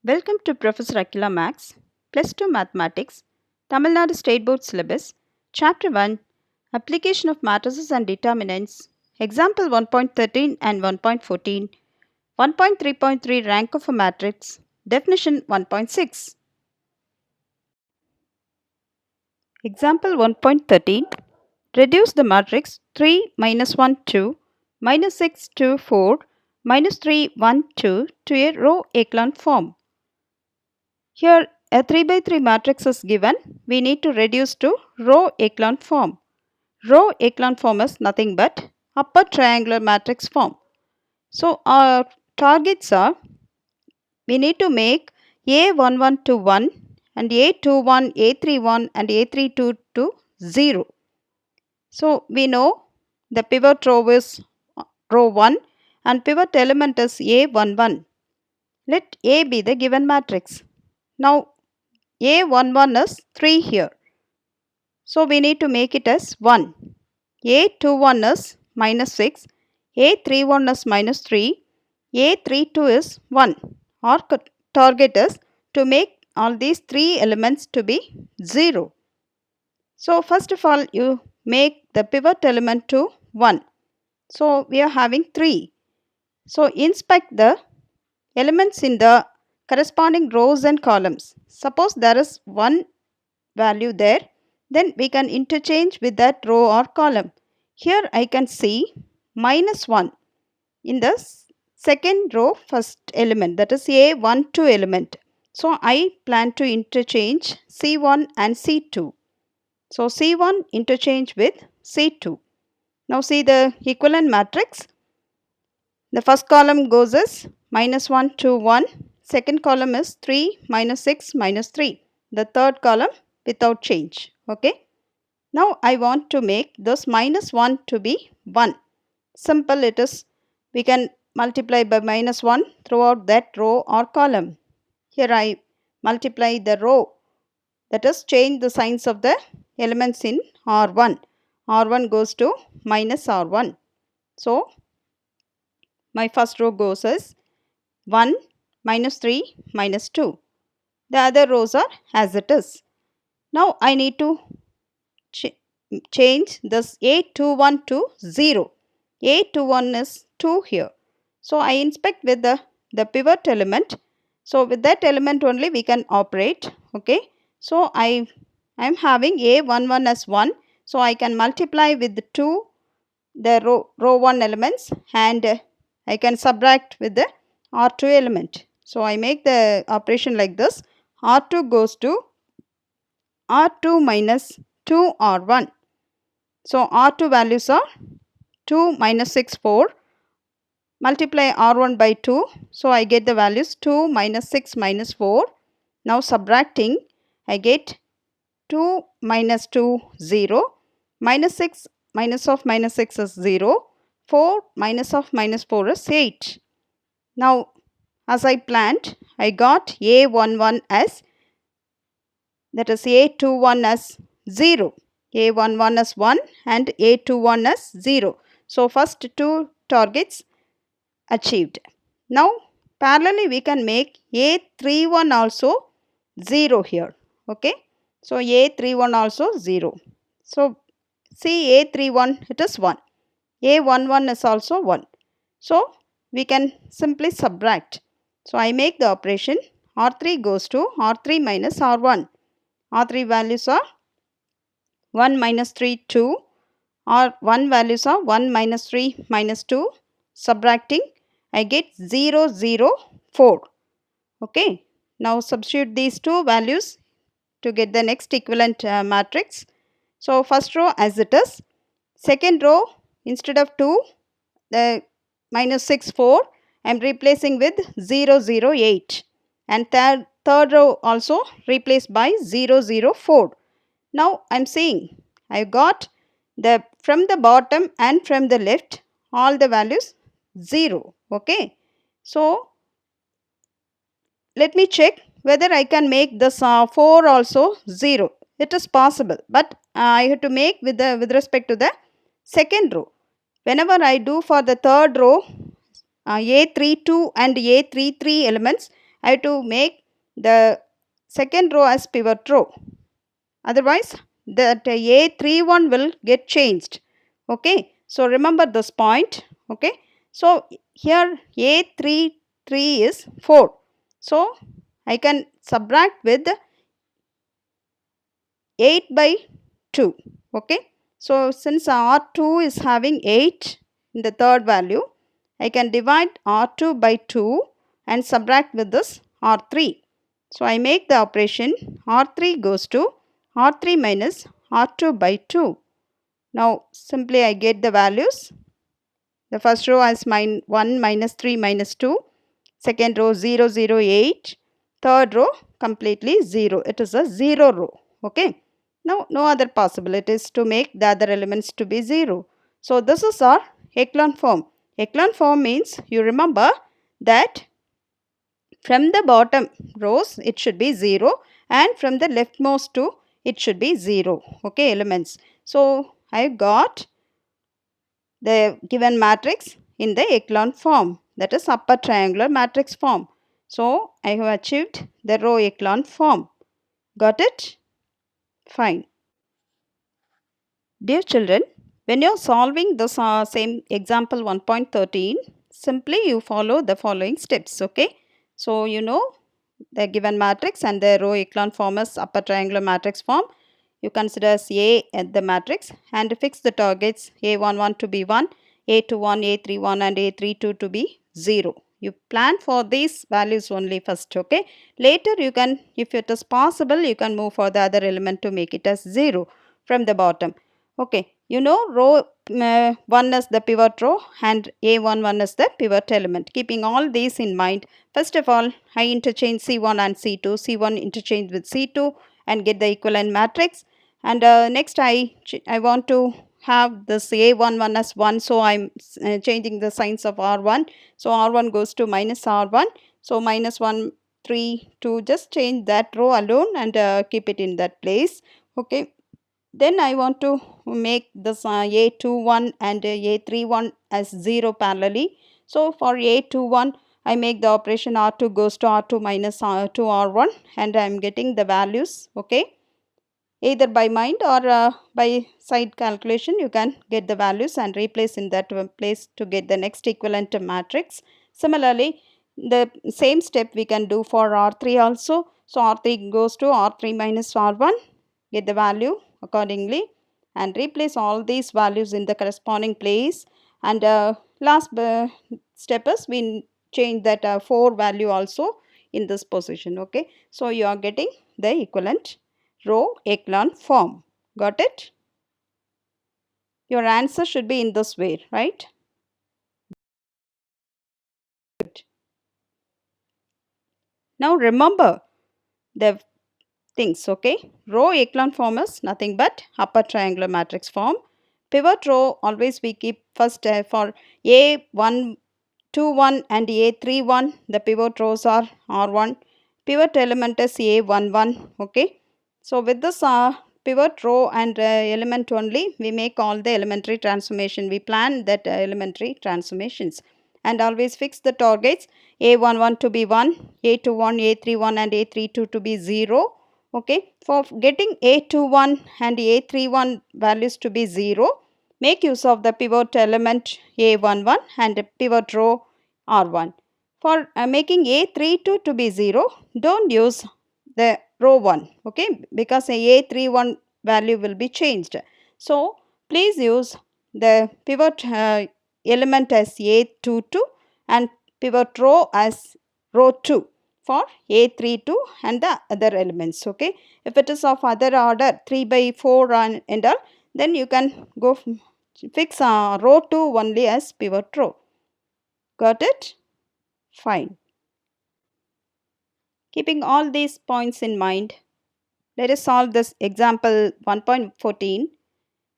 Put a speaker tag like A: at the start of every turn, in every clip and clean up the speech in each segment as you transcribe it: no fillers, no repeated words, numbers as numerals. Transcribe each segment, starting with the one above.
A: Welcome to Prof.Ahilaa Max, Plus 2 Mathematics, Tamil Nadu State Board Syllabus, Chapter 1, Application of Matrices and Determinants, Example 1.13 and 1.14, 1.3.3 Rank of a Matrix, Definition 1.6. Example 1.13. Reduce the matrix 3 minus 1 2 minus 6 2 4 minus 3 1 2 to a row-echelon form. Here a 3 by 3 matrix is given. We need to reduce to row-echelon form. Row-echelon form is nothing but upper triangular matrix form. So our targets are, we need to make A11 to 1 and A21, A31 and A32 to 0. So we know the pivot row is row 1 and pivot element is A11. Let A be the given matrix. Now A11 is 3 here. So we need to make it as 1. A21 is minus 6. A31 is minus 3. A32 is 1. Our target is to make all these 3 elements to be 0. So first of all you make the pivot element to 1. So we are having 3. So inspect the elements in the corresponding rows and columns. Suppose there is one value there, then we can interchange with that row or column. Here I can see minus 1 in the second row first element, that is A12 element. So I plan to interchange C1 and C2. So C1 interchange with C2. Now see the equivalent matrix. The first column goes as minus 1 2 1. Second column is 3 minus 6 minus 3. The third column without change. Okay. Now I want to make this minus 1 to be 1. Simple it is. We can multiply by minus 1 throughout that row or column. Here I multiply the row. That is, change the signs of the elements in R1. R1 goes to minus R1. So my first row goes as 1 minus 3 minus 2. The other rows are as it is. Now I need to change this A21 to 0. A21 is 2 here. So I inspect with the pivot element. So with that element only we can operate. Okay. So I am having A11 as 1. So I can multiply with the row 1 elements and I can subtract with the R2 element. So I make the operation like this. R2 goes to R2 minus 2 R1. So R2 values are 2 minus 6 4. Multiply R1 by 2. So I get the values 2 minus 6 minus 4. Now subtracting, I get 2 minus 2 0. Minus 6 minus of minus 6 is 0. 4 minus of minus 4 is 8. Now as I planned, I got A11 as, that is A21 as 0. A11 as 1 and A21 as 0. So first two targets achieved. Now parallelly we can make A31 also 0 here. Okay. So A31 also 0. So see A31 it is 1. A11 is also 1. So we can simply subtract. So I make the operation. R3 goes to R3 minus R1. R3 values are 1 minus 3 2. R1 values are 1 minus 3 minus 2. Subtracting, I get 0 0 4. Okay. Now substitute these two values to get the next equivalent matrix. So first row as it is. Second row, instead of 2, the minus 6 4, I am replacing with 0 0 8. And third row also replaced by 0 0 4. Now I am seeing I got from the bottom and from the left all the values 0. Okay. So let me check whether I can make this 4 also 0. It is possible, but I have to make with respect to the second row. Whenever I do for the third row A32 and A33 elements, I have to make the second row as pivot row. Otherwise, that A31 will get changed. Okay. So, remember this point. Okay. So, here A33 is 4. So, I can subtract with 8 by 2. Okay. So, since R2 is having 8 in the third value, I can divide R2 by 2 and subtract with this R3. So, I make the operation R3 goes to R3 minus R2 by 2. Now, simply I get the values. The first row as 1 minus 3 minus 2. Second row 0, 0, 8. Third row completely 0. It is a 0 row. Okay. Now, no other possibilities to make the other elements to be 0. So, this is our echelon form. Echelon form means you remember that from the bottom rows it should be 0 and from the leftmost to it should be 0. Okay, elements. So, I got the given matrix in the echelon form, that is upper triangular matrix form. So, I have achieved the row echelon form. Got it? Fine. Dear children, when you are solving this same example 1.13, simply you follow the following steps. Okay. So, you know the given matrix and the row echelon form is upper triangular matrix form. You consider as A at the matrix and fix the targets A11 to be 1, A21, A31 and A32 to be 0. You plan for these values only first, okay. Later you can, if it is possible, you can move for the other element to make it as 0 from the bottom. Okay, you know row 1 is the pivot row and A11 is the pivot element. Keeping all these in mind, first of all, I interchange C1 and C2, C1 interchange with C2 and get the equivalent matrix. And next I want to have this A11 as 1, so I am changing the signs of R1. So R1 goes to minus R1. So minus 1, 3, 2, just change that row alone and keep it in that place. Okay. Then I want to make this A21 and A31 as 0 parallelly. So for A21, I make the operation R2 goes to R2 minus R2 R1 and I am getting the values. Okay. Either by mind or by side calculation, you can get the values and replace in that place to get the next equivalent matrix. Similarly, the same step we can do for R3 also. So R3 goes to R3 minus R1, get the value accordingly and replace all these values in the corresponding place. And last step is we change that 4 value also in this position. Okay. So you are getting the equivalent row echelon form. Got it? Your answer should be in this way, right? Good. Now remember the things, okay? Row echelon form is nothing but upper triangular matrix form. Pivot row always we keep first for A1, 2, 1 and A31. The pivot rows are R1. Pivot element is A11, okay? So with this pivot row and element only, we make all the elementary transformation. We plan that elementary transformations and always fix the targets A11 to be 1, A21, A31 and A32 to be 0. Okay, for getting A21 and A31 values to be 0, make use of the pivot element A11 and pivot row R1. For making A32 to be 0, don't use the row 1, okay, because A31 value will be changed. So, please use the pivot element as A22 and pivot row as row 2 for A32 and the other elements, okay. If it is of other order 3 by 4 and all, then you can go fix row 2 only as pivot row. Got it? Fine. Keeping all these points in mind, let us solve this example 1.14.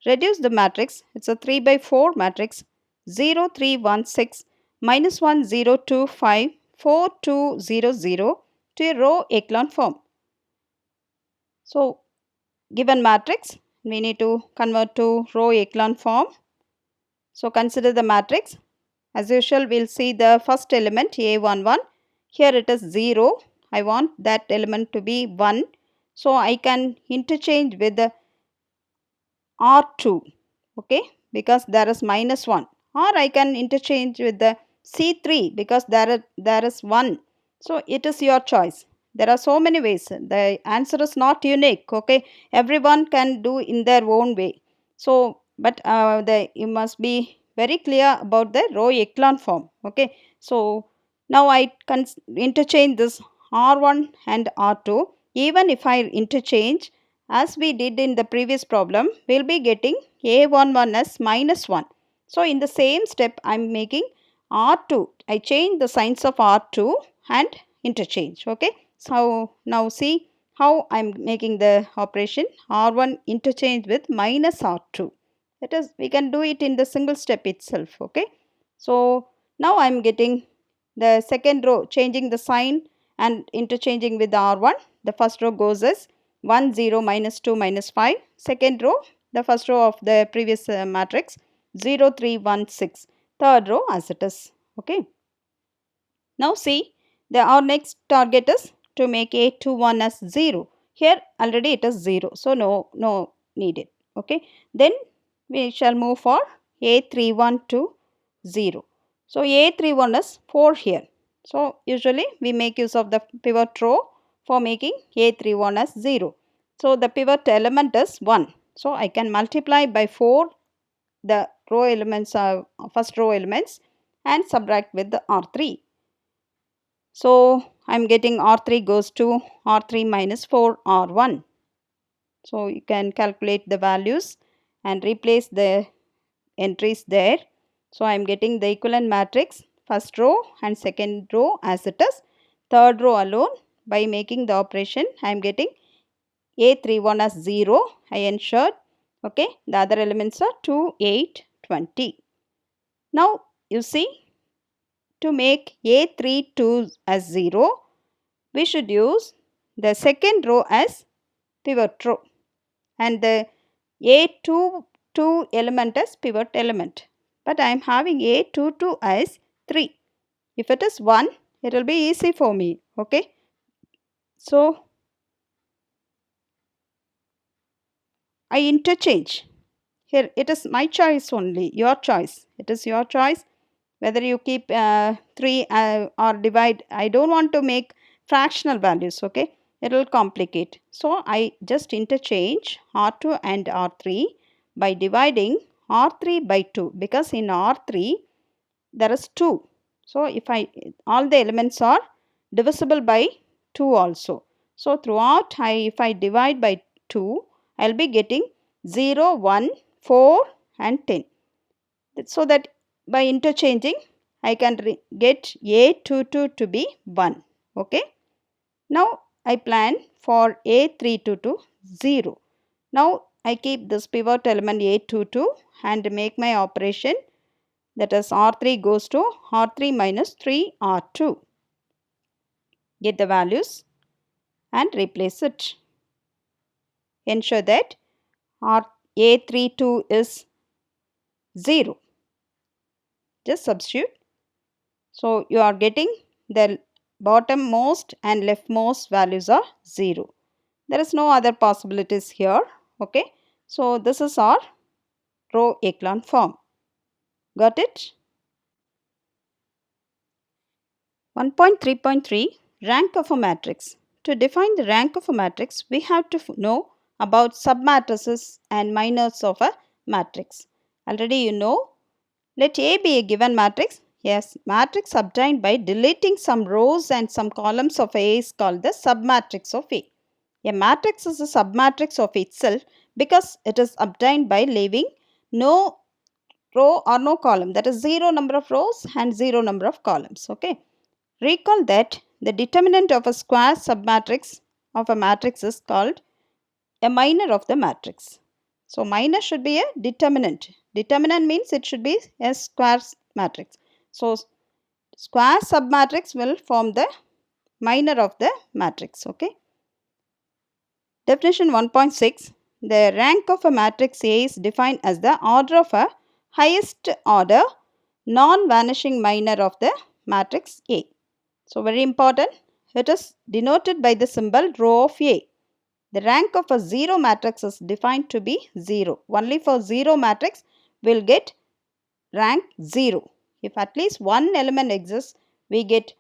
A: Reduce the matrix. It's a 3 by 4 matrix. 0, 3, 1, 6, minus 1, 0, 2, 5, 4, 2, 0, 0 to a row echelon form. So, given matrix, we need to convert to row echelon form. So, consider the matrix. As usual, we will see the first element A11. here it is 0. I want that element to be 1. So I can interchange with the R2, okay, because there is minus 1, or I can interchange with the C3 because there is 1. So it is your choice. There are so many ways. The answer is not unique, okay, everyone can do in their own way. So but you must be very clear about the Row-Echelon form, okay. So now I can interchange this R1 and R2. Even if I interchange, as we did in the previous problem, we will be getting A11 as minus 1. So in the same step, I am making R2. I change the signs of R2 and interchange, okay. So now see how I am making the operation R1 interchange with minus R2. That is, we can do it in the single step itself, okay. So now I am getting the second row, changing the sign and interchanging with R1. The first row goes as 1 0 minus 2 minus 5. Second row, the first row of the previous matrix, 0 3 1 6. Third row as it is, okay. Now see, our next target is to make A21 as 0. Here already it is 0, so no needed, okay. Then we shall move for A31 to 0. So A31 is 4 here. So usually we make use of the pivot row for making A31 as 0. So the pivot element is 1. So I can multiply by 4 the row elements, first row elements, and subtract with the R3. So I am getting R3 goes to R3 minus 4 R1. So you can calculate the values and replace the entries there. So I am getting the equivalent matrix, first row and second row as it is. Third row alone, by making the operation, I am getting A31 as 0. I ensured, okay. The other elements are 2, 8, 20. Now you see, to make A32 as 0, we should use the second row as pivot row and the A22 element as pivot element. But I am having A22 as 3. If it is 1, it will be easy for me, okay. So I interchange. Here it is my choice only, your choice. It is your choice whether you keep 3 or divide. I don't want to make fractional values, okay. It will complicate. So I just interchange R2 and R3 by dividing R3 by 2, because in R3 there is 2. So if all the elements are divisible by 2 also. So throughout if I divide by 2, I will be getting 0, 1, 4 and 10. So that by interchanging, I can get A22 to be 1, okay. Now I plan for A32 to 0. Now I keep this pivot element A22 and make my operation, that is R3 goes to R3 minus 3 R2. Get the values and replace it. Ensure that A32 is 0. Just substitute. So you are getting the bottommost and leftmost values are 0. There is no other possibilities here, okay. So this is our Row-Echelon form. Got it? 1.3.3 Rank of a matrix. To define the rank of a matrix, we have to know about submatrices and minors of a matrix. Already you know. Let A be a given matrix. Yes, matrix obtained by deleting some rows and some columns of A is called the submatrix of A. A matrix is a submatrix of itself because it is obtained by leaving no row or no column, that is 0 number of rows and 0 number of columns, okay. Recall that the determinant of a square submatrix of a matrix is called a minor of the matrix. So minor should be a determinant. Determinant means it should be a square matrix. So square submatrix will form the minor of the matrix, okay. Definition 1.6. The rank of a matrix A is defined as the order of a highest order non-vanishing minor of the matrix A. So very important, it is denoted by the symbol row of A. The rank of a 0 matrix is defined to be 0. Only for 0 matrix we will get rank 0. If at least one element exists, we get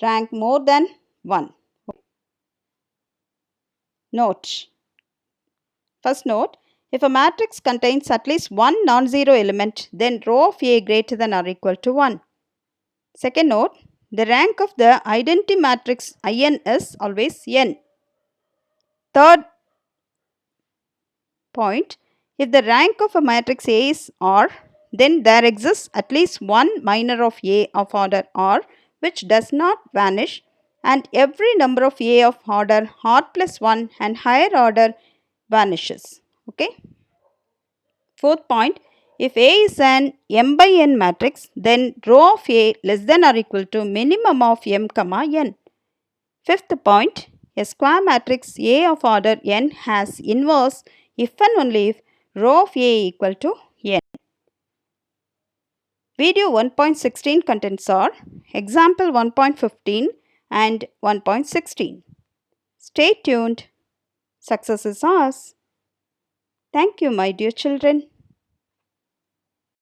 A: rank more than 1. Note. First note, if a matrix contains at least one non-zero element, then row of A greater than or equal to 1. Second note, the rank of the identity matrix In is always n. Third point, if the rank of a matrix A is R, then there exists at least one minor of A of order R which does not vanish, and every number of A of order R plus 1 and higher order vanishes. Okay. Fourth point, if A is an m by n matrix, then row of A less than or equal to minimum of m comma n. Fifth point, a square matrix A of order n has inverse if and only if row of A equal to n. Video 1.16 contents are example 1.15 and 1.16. Stay tuned. Success is ours. Thank you, my dear children.